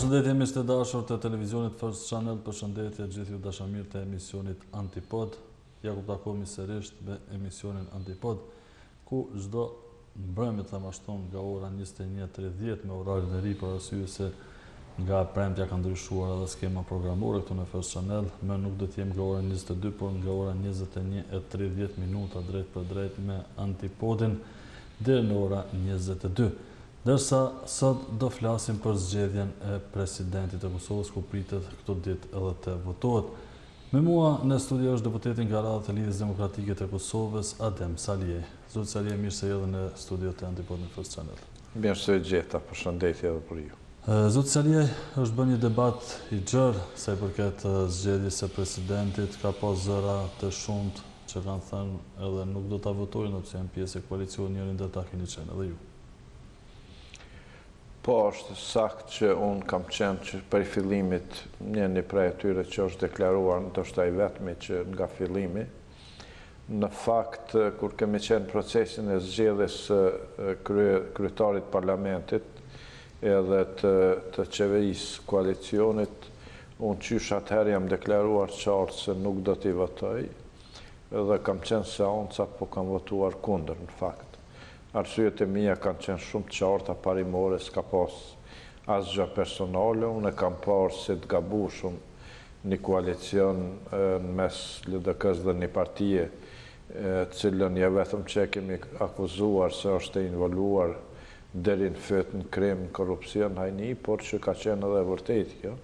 Përshëndetje miqtë e dashur të televizionit First Channel, përshëndetje gjithë ju dashamirë të emisionit Antipod. Jakub takohemi sërish me emisionin Antipod, ku çdo mbrëmje të mashton nga ora 21:30 me orarin e ri për arsye se nga premtja ka ndryshuar edhe skema programore këtu në First Channel, më nuk do të jem nga ora 22, por nga ora 21:30 drejt për drejt me Antipodin deri në ora 22. Dërsa sot do flasim për zgjedhjen e presidentit të Kosovës, ku pritet këto ditë edhe të votohet. Me mua në studio është deputeti nga radhët e Lidhjes Demokratike të Kosovës, Adem Saliej. Zot Saliej, mirë se erdhën në studio të Antipod në First Channel. Mirë se gjeta, përshëndetje edhe për ju. Zot Saliej, është bërë një debat i gjerë sa i përket zgjedhjes së presidentit, ka pas zëra të shumtë që kanë thënë edhe nuk do ta votojnë ose janë pjesë e koalicionit, njërin do ta keni qenë edhe ju. Po, është sakt që unë kam qenë që për fillimit një prej atyre që është deklaruar, ndoshta i vetmi që nga fillimi. Në fakt, kur kemi qenë procesin e zgjedhjes kryetarit parlamentit edhe të qeverisë koalicionit, unë qysh atëherë jam deklaruar qartë se nuk do t'i votoj, edhe kam qenë seanca, po kam votuar kundër në fakt. Arsyet e mia kanë qenë shumë të qarta parimore, s'ka pas asgjë personale, unë e kam parë si të gabushëm një koalicion në mes LDK-s dhe një partije, cilën ja vetëm që kemi akuzuar se është e involuar deri në fytyrë në krim, në korrupsion, hajni, por që ka qenë edhe vërtet kjo.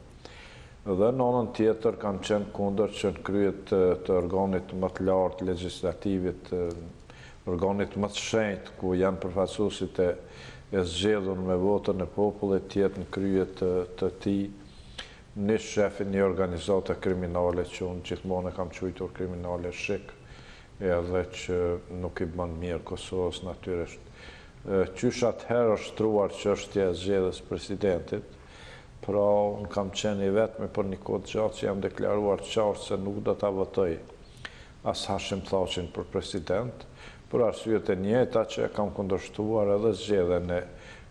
Dhe në anën tjetër kam qenë kundër që në kryet të organit më të lartë legislativit, organit më të shenjtë, ku janë përfaqësuesit e zgjedhur me votën e popullit, tjetë në kryet të tij një shefin një organizate kriminale që unë gjithmonë e kam quajtur kriminale shik, edhe që nuk i bën mirë Kosovës natyrisht. Qysh atëherë është shtruar çështja e zgjedhjes presidentit, pra unë kam qenë i vetmi për një kohë gjatë që jam deklaruar qartë se nuk do ta votoj as Hashim Thaqin për president, për arsyet e njëjta që kam kundërshtuar edhe zgjedhjen e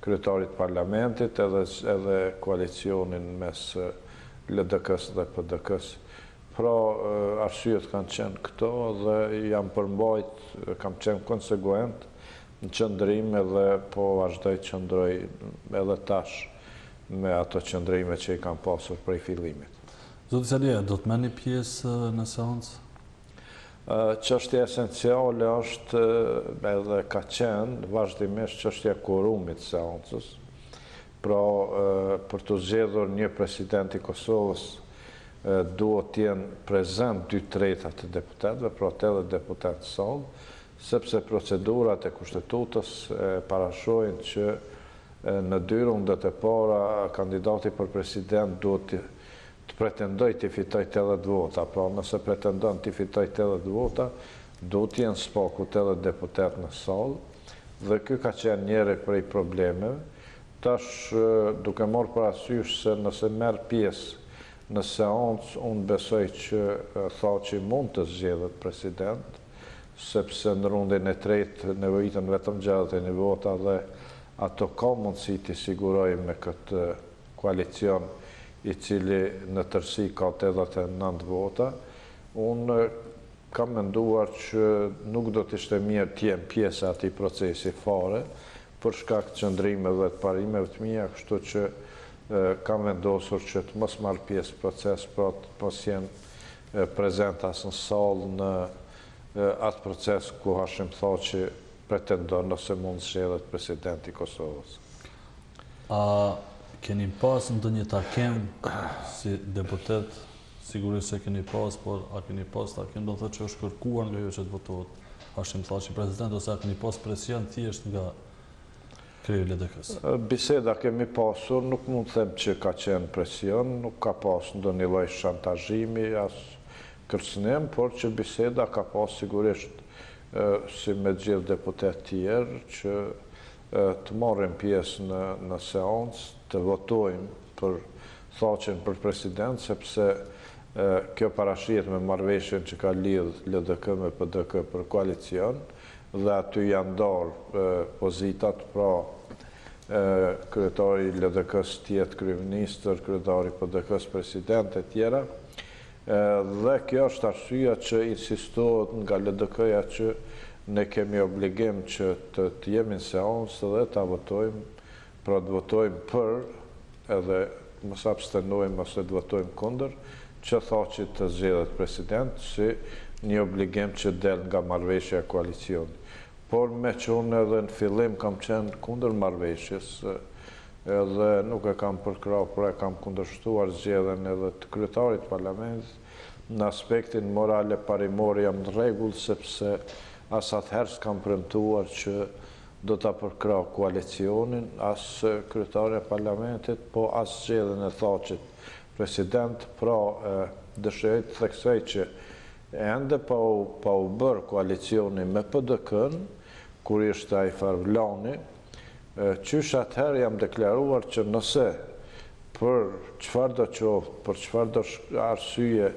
kryetarit parlamentit, edhe koalicionin mes LDK-s dhe PDK-s. Pra, arsyet kanë qenë këto dhe jam përmbajt, kam qenë konsekuent në qëndrim edhe po vazhdoj qëndroj edhe tash me ato qëndrime që i kam pasur prej fillimit. Zoti Saliej, do të merrni pjesë në seancë? Çështja esenciale është edhe ka qenë vazhdimisht çështja e quorumit seancës. Pra, për të zgjedhur një president i Kosovës duhet të jenë prezent 2/3 të deputetëve, pra 80 deputetë sallë, sepse procedurat e kushtetutës parashojnë që në 2 rundet e para kandidati për president duhet të pretendoj të fitoj 80 vota, pra nëse pretendon të fitoj 80 vota, do të jenë spaku 80 deputet në salë, dhe kjo ka qenë njëri prej problemeve. Tash, duke marrë parasysh se nëse merr pjesë në seancë, unë besoj që Thaçi mund të zgjedhet president, sepse në rundin e tretë nevojitën vetëm 61 vota dhe ato ka mundësi të siguroj me këtë koalicion i cili në tërësi ka 89 vota. Unë kam menduar që nuk do të ishte mirë të jem pjesë e atij procesi fare, për shkak të qëndrimeve dhe të parimeve të mia, kështu që kam vendosur që të mos marr pjesë proces, pra të mos jem prezent as në sallë në atë proces ku Hashim Thaqi pretendon ose mund zgjedhet president i Kosovës. Keni pas ndonjë takim si deputet, sigurisht se keni pas, por a keni pas takim do të thotë që është kërkuar nga ju që të votohet Hashim Thaçi president, ose a keni pas presion thjesht nga kryeji i LDK-s? Biseda kemi pasur, nuk mund të them që ka qenë presion, nuk ka pas ndonjë lloj shantazhimi, as kërcënim, por që biseda ka pas sigurisht si me gjithë deputet tjerë që të marrim pjesë në seancë, të votojmë për Thaqin për president, sepse kjo parashihet me marrëveshjen që ka lidh LDK me PDK për koalicion, dhe aty janë ndarë pozitat, pra kryetari LDK-s tjetë kryeministër, kryetari PDK-s president e tjera. Dhe kjo është arsyeja që insistohet nga LDK-ja që ne kemi obligim që të jemi në seancë dhe të votojmë, pra të votojmë për, edhe mos abstenojmë ose të votojmë kundër, që thoqit të zgjedhet president si një obligim që del nga marrëveshja e koalicionit. Por me që unë edhe në fillim kam qenë kundër marrëveshjes, edhe nuk e kam përkrau, por e kam kundërshtuar zgjedhjen edhe të kryetarit parlamentit, në aspektin morale parimor jam në rregull, sepse as atëherë s'kam premtuar që do ta përkrau koalicionin, as kryetari e parlamentit, po as zgjedhjen e thoqit president, pra dëshiroj të theksoj që ende pa u bërë koalicioni me PDK-n, kur ishte ai Farvlani, qysh atëherë jam deklaruar që nëse për çfarë do qoftë, për çfarë do arsye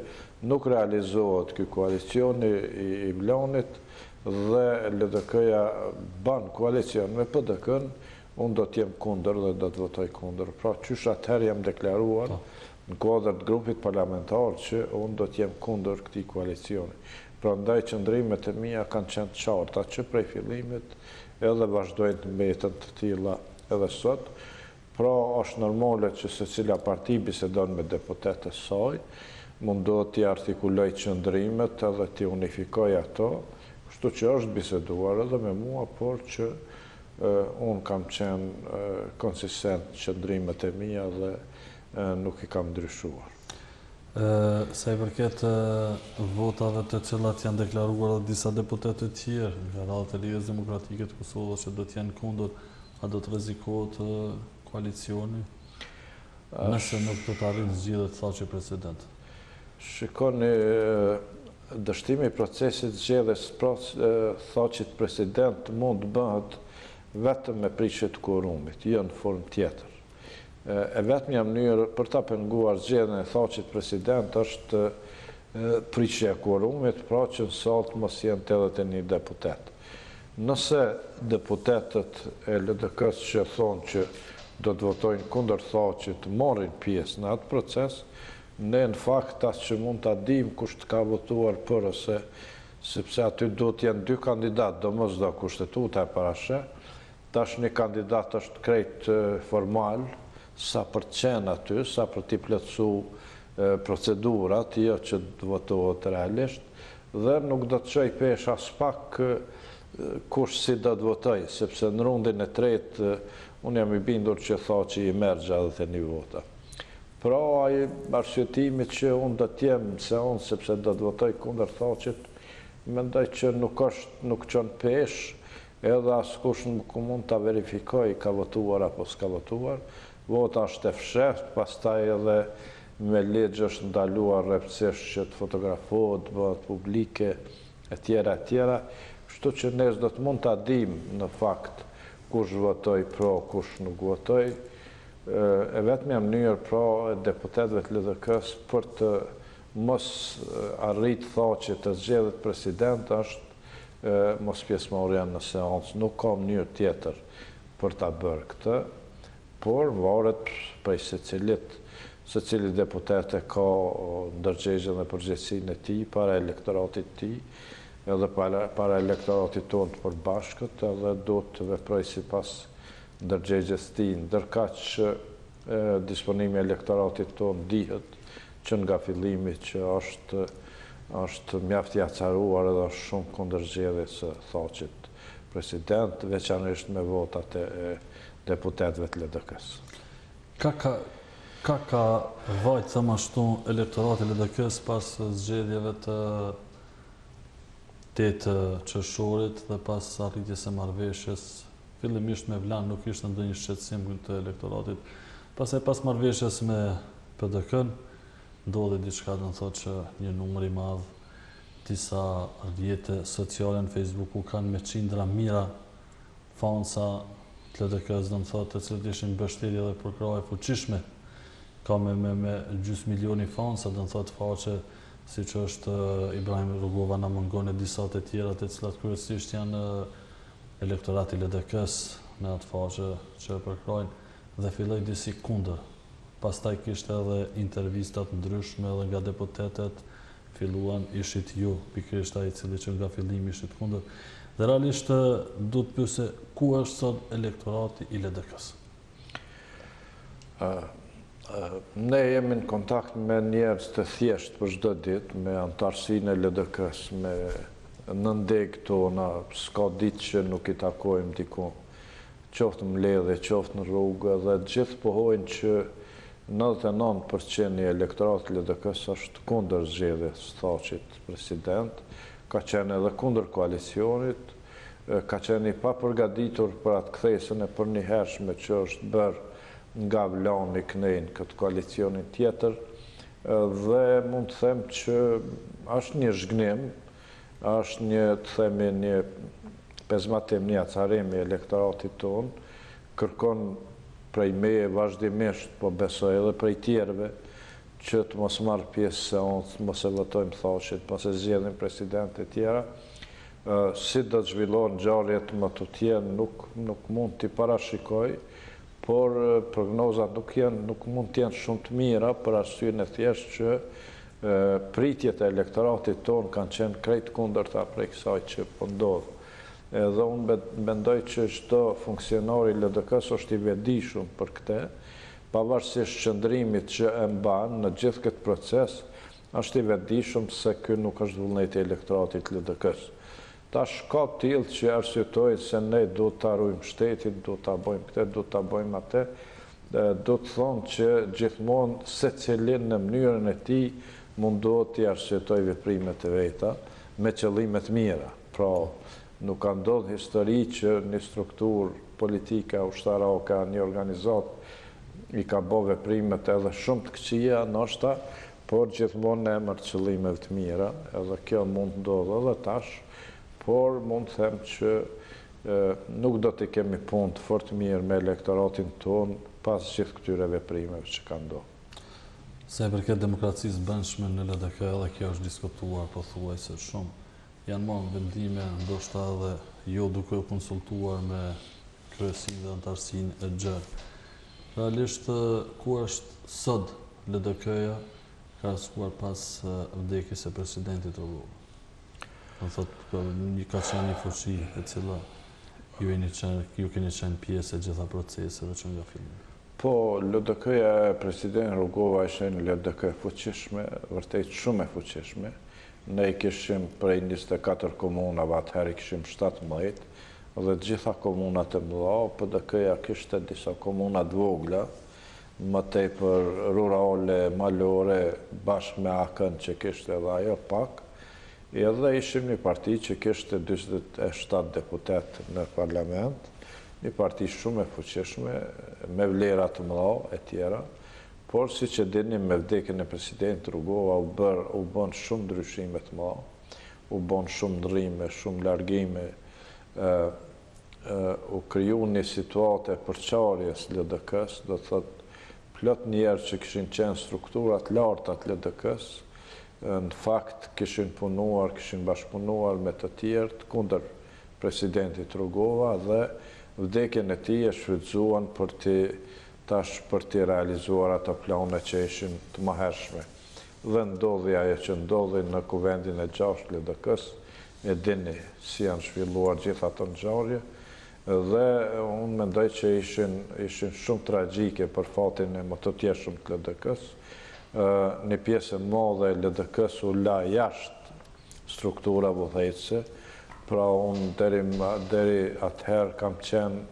nuk realizohet ky koalicioni i Vlanit dhe LDK-ja ban koalicion me PDK-n, unë do t'jem kundër dhe do të votoj kundër. Pra qysh atëherë jam deklaruar në kuadër të grupit parlamentar që unë do t'jem kundër këtij koalicioni. Prandaj qëndrimet e mia kanë qenë të qarta që prej fillimit edhe vazhdojnë të mbeten të tilla edhe sot. Pra është normale që secila parti bisedon me deputetët e saj, mundohet t'i artikuloj qëndrimet edhe t'i unifikoj ato, kështu që është biseduar edhe me mua, por që unë kam qenë konsistent qëndrimet e mia dhe nuk i kam ndryshuar. Sa i përket votave të cilat janë deklaruar dhe disa deputetë të tjerë nga radhët e Lidhjes Demokratike të Kosovës që do të jenë kundër, a do të rrezikohet koalicioni nëse nuk do të arrijë zgjedhjet thoqi president? Shikoni, dështimi i procesit zgjedhjes thoqit president mund të bëhet vetëm me prishje të kvorumit, jo në formë tjetër. E vetmja mënyrë për ta penguar zgjedhjen e thoqit president është prishja e kvorumit, pra që në sallë mos jenë 81 deputet. Nëse deputetët e LDK-s që thonë që do të votojnë kundër thoqit marrin pjesë në atë proces, ne në fakt as që mund ta dim kush ka votuar për ose sepse aty do të jenë dy kandidatë, domosdoshmë kushtetuta e parashë, tash një kandidat është krejt formal, sa për të qenë aty, sa për t'i plotësu procedurat, jo që të votohet realisht, dhe nuk do të çoj pesh as pak kush si do të votoj, sepse në rundin e tretë unë jam i bindur që thoqi i merr 61 vota. Pra ai arsjetimi që unë do të jem se unë sepse do të votoj kundër thoqit, mendoj që nuk çon pesh, edhe askush nuk mund ta verifikoj ka votuar apo s'ka votuar. Vota është e fshehtë, pastaj edhe me ligj është ndaluar rreptësisht që të fotografohet, bëhet publike, e tjera. Kështu që ne do të mund ta dim në fakt kush votoi pro, kush nuk votoi. E vetmja mënyrë pra deputetëve të LDK-s për të mos arrit thoqe të zgjedhet president është mos pjesëmarrja në seancë. Nuk ka mënyrë tjetër për ta bërë këtë. Por varet prej secili deputet e ka ndërgjegjën dhe përgjegjësinë e tij para elektoratit të tij, edhe para elektoratit tonë të përbashkët, edhe do të veproj sipas ndërgjegjës së tij, ndërkaq që disponimi i elektoratit tonë dihet që nga fillimi që është mjaft i acaruar edhe është shumë kundër zgjedhjes së thoqit president, veçanërisht me votat e deputetëve të LDK-s. Ka vajtë sa më ashtu elektorati LDK-s pas zgjedhjeve të 8 qershorit dhe pas arritjes së marrëveshjes, fillimisht me Vlan nuk ishte ndonjë shqetësim të elektoratit. Pastaj pas marrëveshjes me PDK-n, ndodhi diçka, do të thotë që një numër i madh disa rrjete sociale në Facebook u kanë me qindra mira fansa të LDK-s, do të thotë, të cilët ishin mbështetje dhe përkrahje fuqishme. Ka me gjys milioni fansa, do të thotë faqe siç është Ibrahim Rugova, Namangon e disa të tjera të cilat kryesisht janë elektorati LDK-s, në atë faqe që e përkrojnë dhe filloi disi kundër. Pastaj kishte edhe intervistat ndryshme edhe nga deputetet, filluan ishit ju, pikërisht ai i cili që nga fillimi ishit kundër. Dhe realisht du të pyese ku është sot elektorati i LDK-s? Ne jemi në kontakt me njerëz të thjesht për çdo ditë, me antarësinë e LDK-s, me nëndeg tona, s'ka ditë që nuk i takojmë diku, qoftë në mbledhje, qoftë në rrugë, dhe gjithë pohojnë që 99% i elektoratit LDK-s është kundër zgjedhjes Thaçit president, ka qenë edhe kundër koalicionit, ka qenë i papërgatitur për atë kthesën e përnjëhershme që është bërë nga Vllani Knejnë këtë koalicionin tjetër, dhe mund të them që është një zhgënim, është një, të themi, një pezmatim, një acarim i elektoratit tonë, kërkon prej meje vazhdimisht, po besoj edhe prej tjerëve, që të mos marrë pjesë seancë, mos e votojmë Thaçit, mos e zgjedhim president e tjera. Si do të zhvillohen ngjarjet më të tjera nuk mund t'i parashikoj, por prognozat nuk mund të jenë shumë të mira për arsyeën e thjeshtë që pritjet e elektoratit tonë kanë qenë krejt kundërta prej kësaj që po ndodh. Edhe unë mendoj që çdo funksionar i LDK-s është i vetëdijshëm për këtë, pavarësisht qëndrimit që e mban në gjithë këtë proces, është i vetëdijshëm se ky nuk është vullneti i elektoratit LDK-s. Tash ka tillë që arsyetojnë se ne duhet ta ruajmë shtetin, duhet ta bëjmë këtë, duhet ta bëjmë atë. Do të thonë që gjithmonë secilin në mënyrën e tij mundohet t'i arsyetoj veprimet e veta me qëllime të mira. Pra, nuk ka ndodhur histori që një strukturë politike ushtarake, një organizat i ka bërë veprimet edhe shumë të këqija, ndoshta, por gjithmonë në emër të qëllimeve të mira, edhe kjo mund të ndodhë edhe tash, por mund të them që nuk do të kemi punë të fort mirë me elektoratin tonë pas gjithë këtyre veprimeve që ka ndodhur. Se përket demokracisë brendshme në LDK, edhe kjo është diskutuar pothuajse shumë. Janë marrë vendime, ndoshta edhe jo duke u konsultuar me kryesinë dhe antarësinë e gjerë. Realisht, ku është sot LDK-ja krahasuar pas vdekjes së presidentit Rugova? Do thotë, ka qenë një fuqi e cila ju keni qenë pjesë e gjitha proceseve që nga fillimi. Po, LDK-ja e president Rugova ishte një LDK e fuqishme, vërtet shumë e fuqishme. Ne i kishim prej 24 komunave, atëherë i kishim 17, dhe gjitha komunat e mëdha, PDK-ja kishte disa komunat vogla, më tepër rurale, malore, bashkë me AKN që kishte edhe ajo pak, edhe ishim një parti që kishte 27 deputet në parlament, një parti shumë e fuqishme, me vlera të mëdha e tjera, por si që dini me vdekjen e president Rugova u bën shumë ndryshime të mëdha, u bën shumë ndrrime, shumë largime, u kriju një situate përçarjes LDK-s, do të thotë plot njerëz që kishin qenë strukturat larta të LDK-s, në fakt kishin punuar, kishin bashkëpunuar me të tjerë kundër presidentit Rugova dhe vdekjen e tij e shfrytzuan për të realizuar ato plane që ishin të mëhershme. Dhe ndodhi ajo që ndodhi në kuvendin e 6 LDK-s, e dini si janë zhvilluar gjitha ato ngjarje, dhe unë mendoj që ishin shumë tragjike për fatin e më të tjeshëm të LDK-s. Një pjesë e madhe e LDK-s u la jashtë struktura budhejtëse, pra unë deri atëherë kam qenë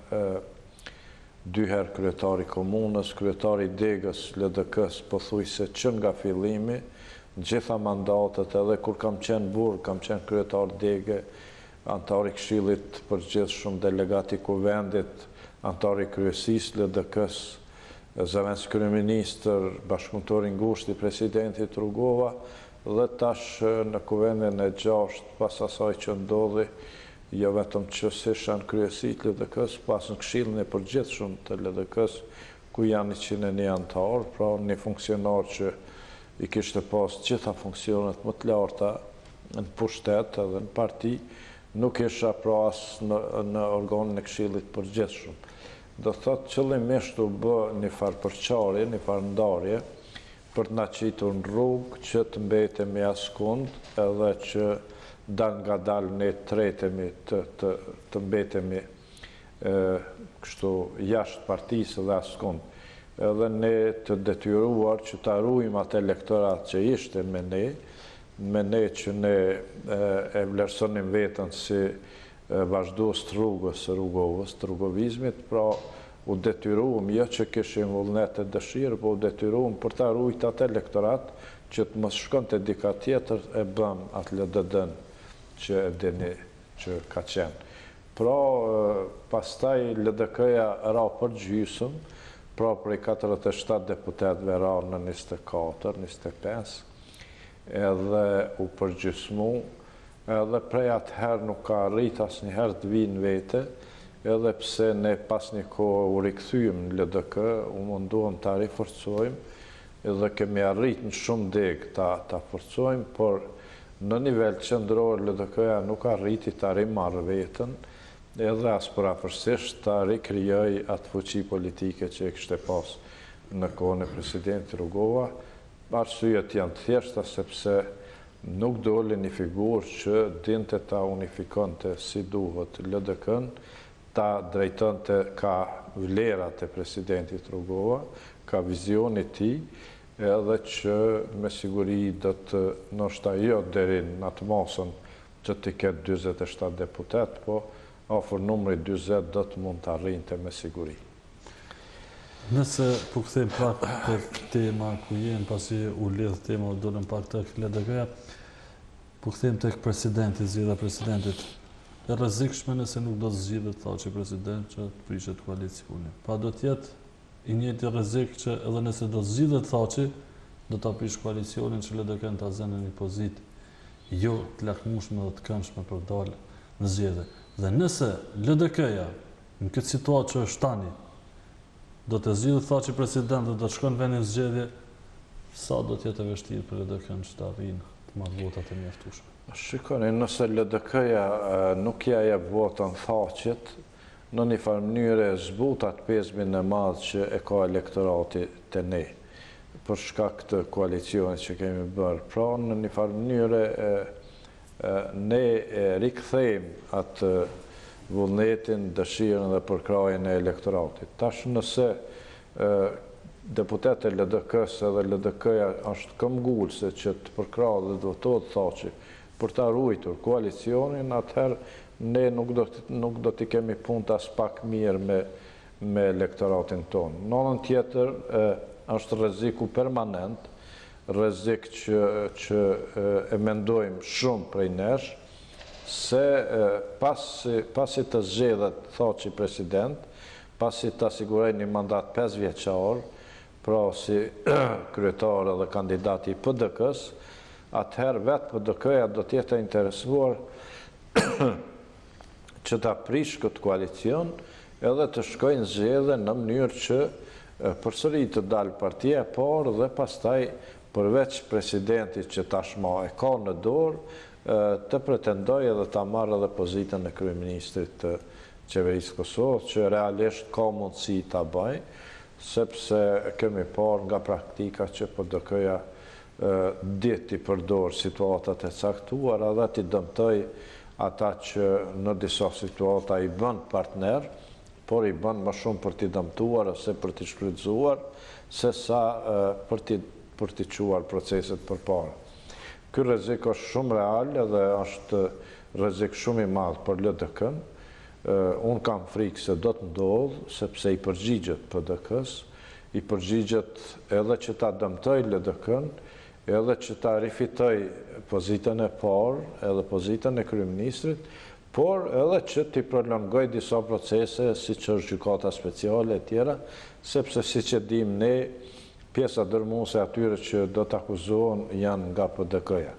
2 herë kryetari komunës, kryetari degës LDK-s pothuajse që nga fillimi, gjitha mandatet, edhe kur kam qenë burr, kam qenë kryetar degë, antari këshillit përgjithshëm, delegati kuvendit, antari kryesisë LDK-s, zëvendës kryeministër, bashkëpunëtori ngushtë i presidentit Rugova, dhe tash në kuvendin e 6 pas asaj që ndodhi, jo vetëm që s'ishan kryesit LDK-s, pas në këshillin e përgjithshëm të LDK-s, ku janë 101 antarë, pra një funksionar që i kishte pas gjitha funksionet më të larta në pushtet edhe në parti, nuk isha pra as në organin e Këshillit Përgjithshëm. Do thotë qëllimisht u bë një farë përçarje, një farë ndarje, për të na qitur në rrugë që të mbetemi askund, edhe që dal nga dal ne tretemi të mbetemi kështu jashtë partisë dhe askund. Edhe ne të detyruar që ta ruajmë atë elektorat që ishte me ne që ne e vlerësonim veten si vazhdues të rrugës së rrugovës, të rrugovizmit, pra u detyruam jo që kishim vullnet e dëshirë, po u detyruam për ta ruajtur atë elektorat që të mos shkonte dika tjetër e bëm atë LDD-n që e dini që ka qenë. Pra, pastaj LDK-ja ra për gjysëm, pra prej 47 deputetëve ra në 24, 25, edhe u përgjysmu, edhe prej atëherë nuk ka arrit asnjëherë të vinë vete, edhe pse ne pas një kohë u rikthyem në LDK, u munduam ta riforcojmë, edhe kemi arrit në shumë degë ta forcojmë, por në nivel qendror LDK-ja nuk arriti ta rimarrë veten, edhe as parafërsisht ta rikrijoj atë fuqi politike që e kishte pas në kohën e presidentit Rugova. Arsyet janë të thjeshta sepse nuk doli një figurë që dinte ta unifikonte si duhet LDK-n, ta drejtonte ka vlerat e presidentit Rugova, ka vizioni i tij, edhe që me siguri do të ndoshta jo deri në atë mosën që të ketë 47 deputet, po afër numri 40 do të mund të arrinte me siguri. Nëse po kthejmë pak tek tema ku jenë, pasi u lidh tema, u dolën pak tek LDK-ja, po kthejmë tek presidenti, zgjedhja e presidentit. E rrezikshme nëse nuk do të zgjidhet thaçi president që të prishet koalicioni. Pa do të jetë i njëjti rrezik që edhe nëse do zgjidhet thaçi, do ta prish koalicionin që LDK-n ta zënë në një pozitë jo të lakmueshme dhe të këndshme për dalë në zgjedhje. Dhe nëse LDK-ja në këtë situatë që është tani do të zgjidhet thaçi president dhe do të shkon në vendin zgjedhje, sa do të jetë e vështirë për LDK-n që të arrijnë të marrë votat e mjaftueshme. Shikoni, nëse LDK-ja nuk ja jep votën thaqit, në një farë mënyrë zbutat pezmin e madh që e ka elektorati te ne, për shkak të koalicionit që kemi bërë. Pra, në një farë mënyrë ne rikthejmë atë vullnetin, dëshirën dhe përkrajën e elektoratit. Tash nëse deputetë e LDK-s edhe LDK-ja është këmbgulse që të përkrahë dhe të votohet thaçi për ta ruajtur koalicionin, atëherë ne nuk do t'i kemi punë as pak mirë me elektoratin tonë. Në anën tjetër është rreziku permanent, rrezik që e mendojmë shumë prej nesh, se pasi të zgjedhet thaçi president, pasi të siguroj një mandat 5 vjeçar, pra si kryetar dhe kandidati i PDK-s, atëherë vetë PDK-ja do të jetë interesuar që ta prish këtë koalicion edhe të shkojnë zgjedhje në mënyrë që përsëri të dalë partia e parë dhe pastaj përveç presidentit që tashmë e ka në dorë të pretendoj edhe ta marrë edhe pozitën e kryeministrit të qeverisë Kosovës, që realisht ka mundësi ta bëj, sepse kemi parë nga praktika që PDK-ja ditë i përdor situatat e caktuara dhe t'i dëmtoj ata që në disa situata i bën partner, por i bën më shumë për t'i dëmtuar ose për t'i shfrytzuar, se sa për t'i quar proceset përpara. Ky rrezik është shumë real dhe është rrezik shumë i madh për LDK-n. Unë kam frikë se do të ndodhë, sepse i përgjigjet PDK-s, i përgjigjet edhe që ta dëmtoj LDK-n, edhe që ta rifitoj pozitën e parë, edhe pozitën e kryeministrit, por edhe që t'i prolongoj disa procese, si që është gjykata speciale e tjera, sepse si që dim ne, pjesa dërmuese atyre që do të akuzohen janë nga PDK-ja.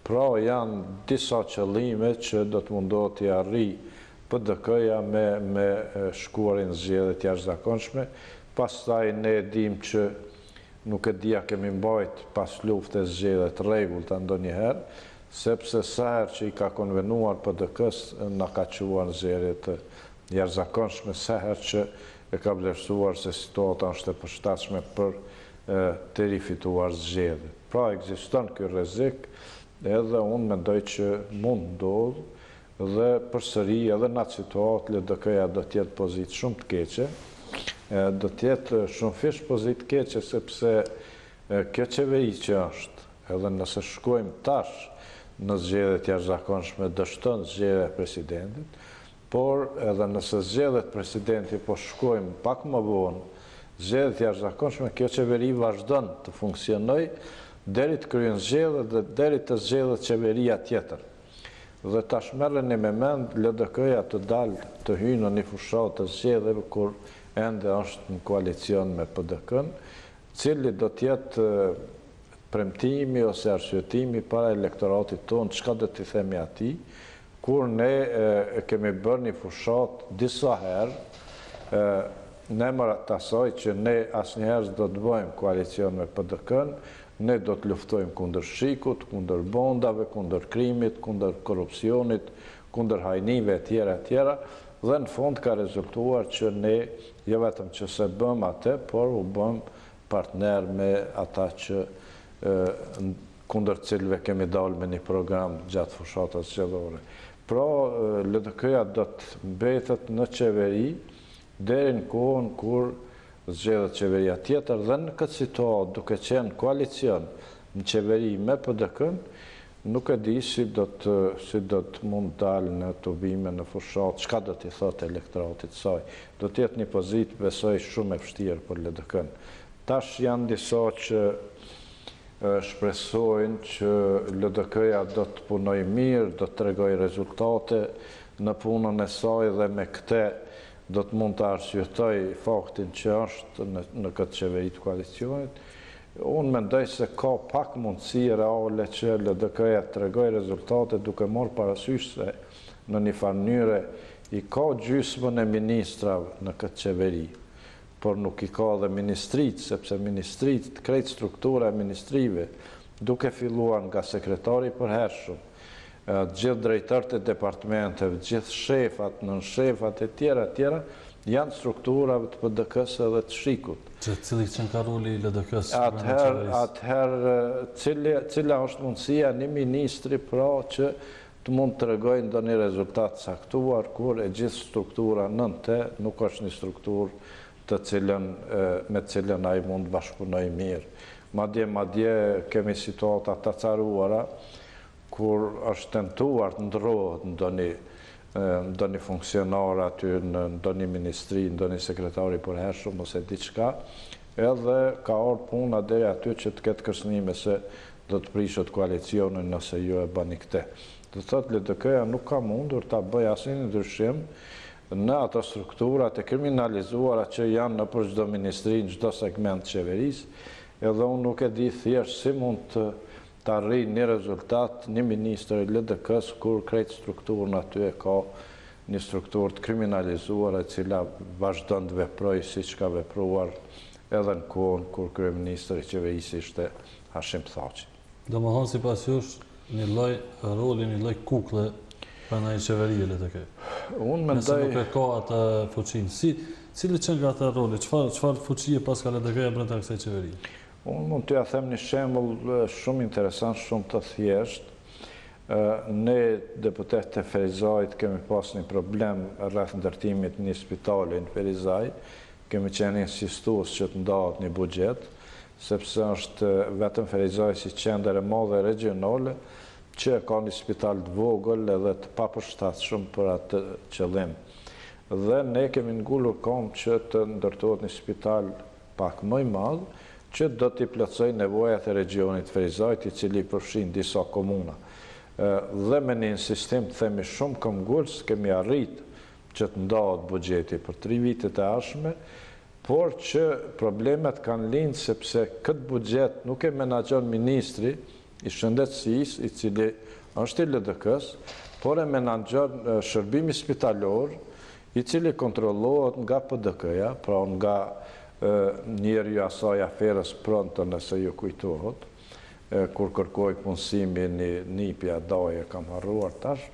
Pra janë disa qëllime që do të mundohet t'i arrijë PDK-ja me shkuarin zgjedhje të jashtëzakonshme. Pastaj ne dim që nuk e dia kemi mbajt pas luftës zgjedhje të rregullta ndonjëherë, sepse sa herë që i ka konvenuar PDK-s, na ka quar zgjedhje të jashtëzakonshme, sa herë që e ka vlerësuar se situata është e përshtatshme për të rifituar zgjedhjet. Pra ekziston ky rrezik, edhe unë mendoj që mund ndodhë, dhe përsëri edhe në atë situatë LDK-ja do t'jetë pozitë shumë të keqe, do t'jetë shumë fish pozitë keqe, sepse kjo qeveri që është, edhe nëse shkojmë tash në zgjedhjet jashtëzakonshme, dështon zgjedhja e presidentit, por edhe nëse zgjedhet presidenti, po shkojmë pak më vonë, zgjedhjet jashtëzakonshme, kjo qeveri vazhdon të funksionoj deri të kryen zgjedhjet dhe deri të zgjedhet qeveria tjetër. Dhe tash merreni me mend LDK-ja të dalë të hyjë në një fushat të zgjedhjeve kur ende është në koalicion me PDK-n, cili do t'jetë premtimi ose arsyetimi para elektoratit tonë, çka do t'i themi atij, kur ne kemi bërë një fushat disa herë, në emër të asaj që ne asnjëherë s'do të bëjmë koalicion me PDK-n, ne do të luftojmë kundër shikut, kundër bondave, kundër krimit, kundër korrupsionit, kundër hajnive e tjera, dhe në fund ka rezultuar që ne, jo vetëm që se bëm atë, por u bëm partner me ata që kundër cilëve kemi dalë me një program gjatë fushatës zgjedhore. Pra, LDK-ja do të mbetet në qeveri deri në kohën kur zgjedhet qeveria tjetër, dhe në këtë situatë duke qenë koalicion në qeveri me PDK-n, nuk e di si do të mund dalë në tubime, në fushat, çka do t'i thotë elektoratit saj. Do t'jetë një pozitë, besoj, shumë e vështirë për LDK-n. Tash janë disa që shpresojnë që LDK-ja do të punoj mirë, do të tregoj rezultate në punën e saj dhe me këte do të mund të arsyetoj faktin që është në këtë qeveri të koalicionit. Unë mendoj se ka pak mundësi reale që LDK-ja të tregoj rezultate duke marrë parasysh se në një farë mënyre i ka gjysmën e ministrave në këtë qeveri, por nuk i ka dhe ministrit, sepse ministrit, krejt struktura e ministrive, duke filluar nga sekretari i përhershëm, gjithë drejtërët e departamenteve, gjithë shefat, nën shefat e tjera, janë strukturave të PDK-s edhe të shikut. Cili që në ka roli i LDK-s? Atëherë, cila është mundësia një ministri pra që të mund të regojnë ndo një rezultat saktuar, kur e gjithë struktura nënte nuk është një strukturë me cilën a i mund bashkëpunoj mirë. Madje kemi situata të caruara, kur është tentuar të ndrohet ndo një funksionar aty në ndo një ministri, ndo një sekretari përhershëm ose diçka, edhe ka orë puna deri aty që të ketë kërcënime se do të prishët koalicionin nëse ju e bani këte. Dhe thotë LDK-ja nuk ka mundur ta bëj asnjë ndryshim në ato strukturat e kriminalizuara që janë në për çdo ministri, në çdo segment qeverisë, edhe unë nuk e di thjesht si mund të arrijë një rezultat, një ministër i LDK-s, kur krejt strukturën aty e ka një strukturë të kriminalizuar e cila vazhdon të veprojë siç ka vepruar edhe në kohën kur kryeministri i qeverisë ishte Hashim Thaçi. Domethënë sipas jush një lloj roli, një lloj kuklle pranë qeverisë LDK. Unë mendoj nëse nuk e ka atë fuqinë. Cili që nga ata roli? Çfarë fuqie pas ka LDK-ja brenda kësaj qeverie? Unë mund t'ja them një shembull shumë interesant, shumë të thjesht. Ne deputetët e Ferizajt kemi pas një problem rreth ndërtimit një spitali në Ferizaj. Kemi qenë insistues që të ndahet një buxhet, sepse është vetëm Ferizaj si qendër e madhe regionale që ka një spital të vogël edhe të papërshtatshëm për atë qëllim. Dhe ne kemi ngulur kom që të ndërtohet një spital pak më i madh, që do t'i plotësoj nevojat e regionit Ferizajt, i cili përfshin disa komuna. Dhe me një insistim të themi shumë këmbgulës, kemi arrit që të ndahet buxheti për 3 vitet e ardhshme, por që problemet kanë lindë sepse këtë buxhet nuk e menaxhon ministri i shëndetësisë, i cili është i LDK-s, por e menaxhon shërbimi spitalor, i cili kontrollohet nga PDK-ja, pra nga njeri asaj aferës pronto nëse ju kujtohet. kur kërkoj punësimi një nipja daje kam harruar tash,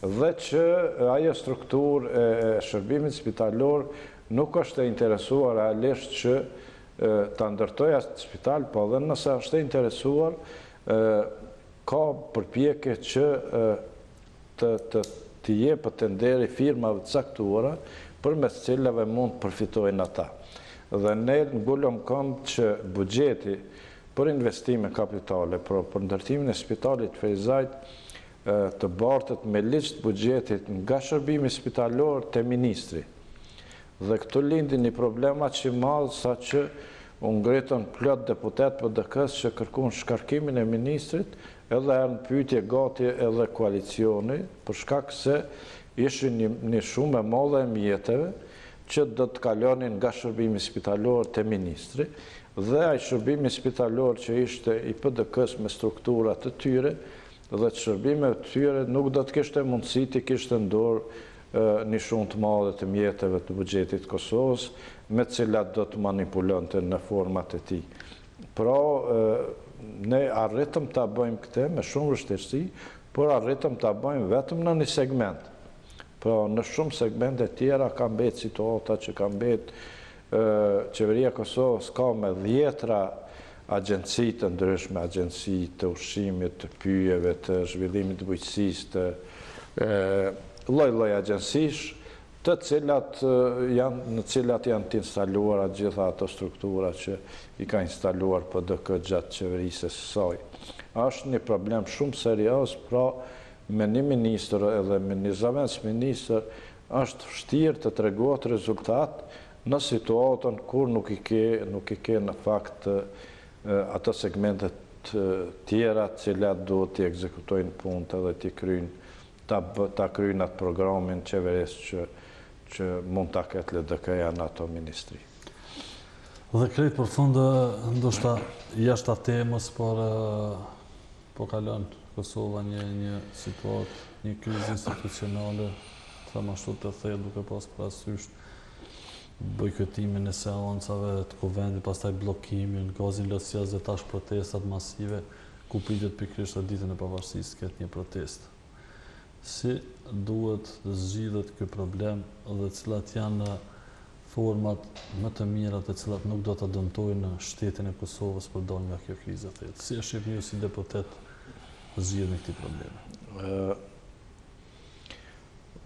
dhe që ajo strukturë e shërbimit spitalor nuk është e interesuar realisht që të ndërtoj atë spital, po dhe nëse është e interesuar, ka përpjekje që të jepë të nderi firmave të caktuara për mes cilave mund të përfitojnë ata. Dhe ne ngullëm këmbë që buxheti për investime kapitale, për ndërtimin e spitalit Ferizajt, të bartët me ligj të buxhetit nga shërbimi spitalor të ministri. Dhe këtu lindi një problema që madhë sa që unë ngritën plot deputet për DK-s që kërkun shkarkimin e ministrit, edhe e në pyetje gati edhe koalicioni, për shkak se ishin një shumë e madhe e mjetëve që do të kalonin nga shërbimi spitalor të ministri, dhe ai shërbimi spitalor që ishte i PDK-s me strukturat të tyre, dhe të shërbime të tyre nuk do të kishte mundësi të kishte ndorë një shumë të madhe të mjetëve të buxhetit Kosovës, me cilat do të manipulonte në format e tij. Pra, ne arritëm ta bëjmë këtë me shumë vështirësi, por arritëm ta bëjmë vetëm në një segment. Pra, në shumë segmente tjera ka mbet situata që ka mbet qeveria Kosovës ka me 10 agjenci të ndryshme, agjenci të ushqimit, të pyjeve, të zhvillimit të bujqësisë, të lloj-lloj agjencish, në cilat janë të instaluara gjitha ato struktura që i ka instaluar PDK gjatë qeverisë së saj. Është një problem shumë serios, pra me një ministër edhe me një zëvendës ministër është vështirë të tregohet rezultat në situatën kur nuk i ke në fakt ato segmentet tjera cilat duhet të ekzekutojnë punët edhe të kryjnë ta kryjnë atë programin qeveris që mund ta ketë LDK-ja në ato ministri. Dhe krejt për fundë, ndoshta jashtë atë temës, por po kalon Kosova një situatë, një krizë institucionale, thamashtu të thellë, duke pas parasysh bojkotimin e seancave të kuvendit, pastaj bllokimin, gazin lotësias dhe tash protestat masive, ku pritet pikërisht atë ditën e pavarësisë ketë një protestë. Si duhet zgjidhet ky problem dhe cilat janë format më të mira të cilat nuk do të dëmtojnë shtetin e Kosovës për dalë nga kjo krizë e thellë. Si e shihni ju si deputet zgjidhjen e këtij problemi?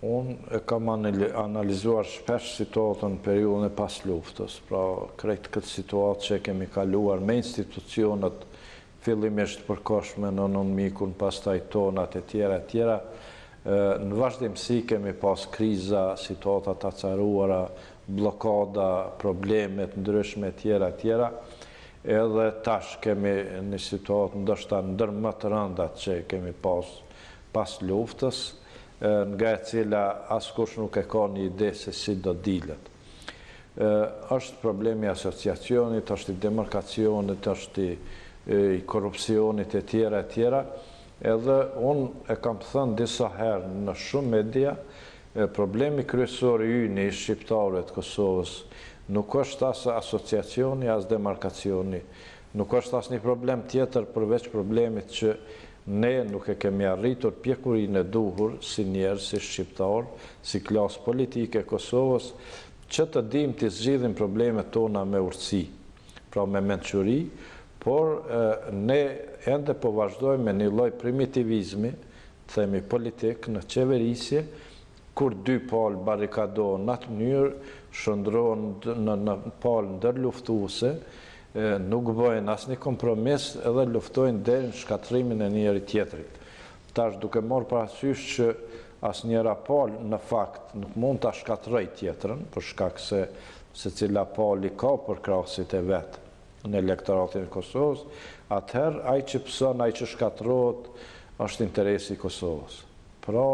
Unë e kam analizuar shpesh situatën në periudhën e pas luftës, pra krejt këtë situatë që kemi kaluar me institucionet fillimisht përkohshme në Mikun, pastaj tonat e tjera, në vazhdimsi kemi pas kriza, situata të acaruara, blokada, problemet ndryshme tjera, edhe tash kemi një situatë ndoshta ndër më të rëndat që kemi pas luftës, nga e cila askush nuk e ka një ide se si do dilet. Është problemi asociacionit, është i demarkacionit, është i korupcionit e tjera, edhe unë e kam thënë disa herë në shumë media, problemi kryesor i ynë i shqiptarëve të Kosovës nuk është as asociacioni, as demarkacioni, nuk është as një problem tjetër përveç problemit që ne nuk e kemi arritur pjekurinë e duhur si njerëz, si shqiptar, si klasë politike e Kosovës, që të dim të zgjidhim problemet tona me urtësi, pra me mençuri, por ne ende po vazhdojmë me një lloj primitivizmi, themi politik, në qeverisje, kur dy palë barikadohen në atë mënyrë, shndrohen në palë ndërluftuese, nuk bëjnë asnjë kompromis edhe luftojnë deri në shkatrimin e njëri tjetrit. Tash duke marrë parasysh që asnjëra palë në fakt nuk mund ta shkatrojë tjetrën, për shkak se secila palë ka përkrahasit e vet në elektoratin e Kosovës, atëherë ai që pëson, ai që shkatrohet, është interesi i Kosovës. Pra,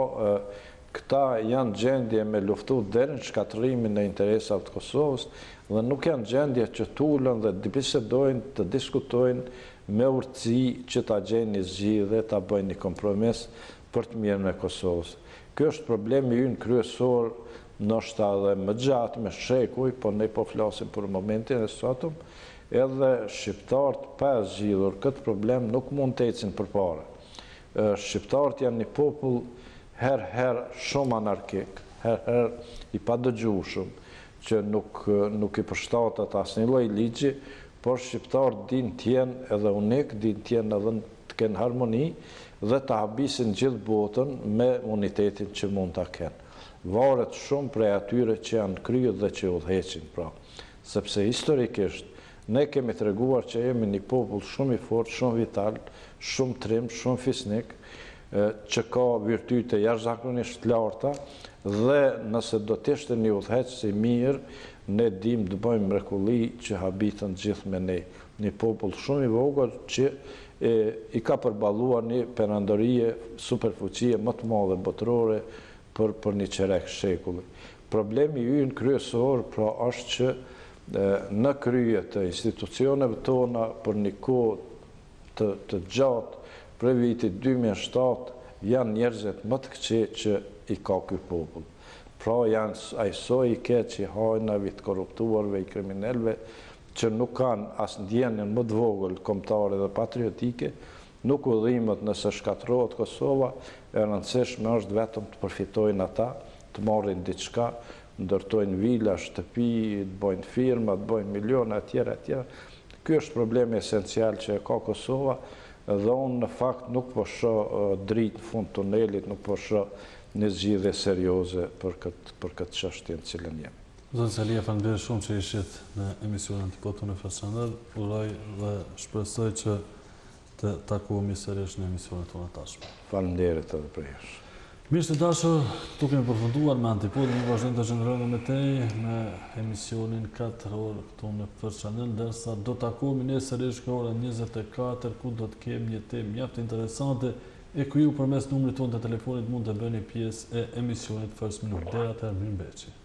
këta janë gjendje me luftu deri në shkatrimin e interesave të Kosovës dhe nuk janë gjendje që tulen dhe bisedojnë, të diskutojnë me urtësi që ta gjejnë një zgjidhje, ta bëjnë një kompromis për të mirën e Kosovës. Ky është problemi ynë kryesor, ndoshta edhe më gjatë me shekuj, por ne po flasim për momentin e sotëm. edhe shqiptarët pa zgjidhur këtë problem nuk mund të ecin përpara. Shqiptarët janë një popull herë shumë anarkik, herë i padëgjueshëm, që nuk i përshtatet asnjë lloj ligji, por shqiptarët din të jenë edhe unik, din të jenë edhe të kenë harmoni dhe të habisin gjithë botën me unitetin që mund ta kenë. Varet shumë prej atyre që janë krye dhe që udhëheqin, pra. Sepse historikisht ne kemi treguar që jemi një popull shumë i fortë, shumë vital, shumë trim, shumë fisnik, që ka virtyte jashtëzakonisht larta dhe nëse do të ishte një udhëheqës i mirë, ne dim të bëjmë mrekulli që habitën gjithë me ne. Një popull shumë i vogël që i ka përballuar një perandorie, superfuqie më të madhe botërore për një qerek shekulli. Problemi ynë kryesor pra është që në krye të institucioneve tona për një kohë të gjatë, për vitit 2007, janë njerëzit më të këqej që i ka ky popull. Pra janë ajso i keq i hajnave, të korruptuarve, i kriminelve, që nuk kanë as ndjenjen më të vogël kombëtare dhe patriotike, nuk udhëhimet nëse shkatërrohet Kosova, e rëndësishme është vetëm të përfitojnë ata, të marrin diçka, ndërtojnë vila, shtëpi, të bëjnë firma, të bëjnë miliona etj. Ky është problemi esencial që ka Kosova, dhe unë në fakt nuk po shoh dritë në fund tunelit, nuk po shoh një zgjidhje serioze për këtë çështje në cilën jemi. Zoti Salia, faleminderit shumë që ishit në emisionin Antipod në Fashionel. Uroj dhe shpresoj që të takohemi sërish në emisionet tona tashme. Faleminderit edhe për ju. Mirë të dashur, këtu kemi përfunduar me Antipodin, në vazhdim të qëndrojmë me tej në emisionin 4 orë këtu në Fashionel, ndërsa do takohemi ne sërish në orën 24, ku do të kemi një temë mjaft interesante e ku ju përmes numrit tonë të telefonit mund të bëni pjesë e emisionit First Minute. Deri atëherë, mirëmbëjtje.